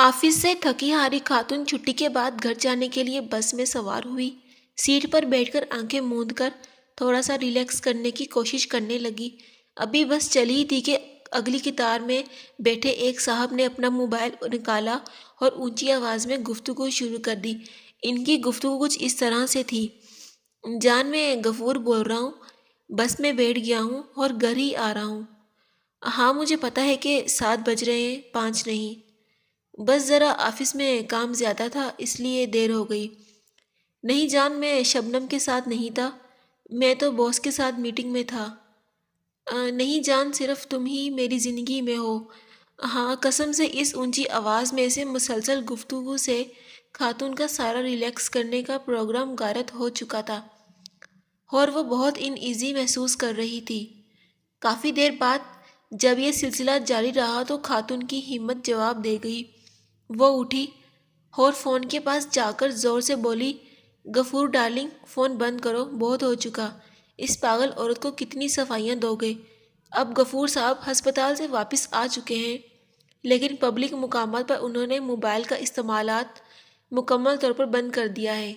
Office سے تھکی ہاری خاتون چھٹی کے بعد گھر جانے کے لیے بس میں سوار ہوئی۔ سیٹ پر بیٹھ کر آنکھیں موند کر تھوڑا سا ریلیکس کرنے کی کوشش کرنے لگی۔ ابھی بس چلی ہی تھی کہ اگلی قطار میں بیٹھے ایک صاحب نے اپنا موبائل نکالا اور اونچی آواز میں گفتگو شروع کر دی۔ ان کی گفتگو کچھ اس طرح سے تھی: جان، میں غفور بول رہا ہوں، بس میں بیٹھ گیا ہوں اور گھر ہی آ رہا ہوں۔ ہاں، مجھے پتا ہے کہ 7 بج رہے ہیں، 5 نہیں۔ بس ذرا آفس میں کام زیادہ تھا، اس لیے دیر ہو گئی۔ نہیں جان، میں شبنم کے ساتھ نہیں تھا، میں تو باس کے ساتھ میٹنگ میں تھا۔ نہیں جان، صرف تم ہی میری زندگی میں ہو۔ ہاں قسم سے۔ اس اونچی آواز میں سے مسلسل گفتگو سے خاتون کا سارا ریلیکس کرنے کا پروگرام غارت ہو چکا تھا اور وہ بہت ان ایزی محسوس کر رہی تھی۔ کافی دیر بعد جب یہ سلسلہ جاری رہا تو خاتون کی ہمت جواب دے گئی۔ وہ اٹھی اور فون کے پاس جا کر زور سے بولی: غفور ڈارلنگ، فون بند کرو، بہت ہو چکا۔ اس پاگل عورت کو کتنی صفائیاں دو گے؟ اب غفور صاحب ہسپتال سے واپس آ چکے ہیں، لیکن پبلک مقامات پر انہوں نے موبائل کا استعمالات مکمل طور پر بند کر دیا ہے۔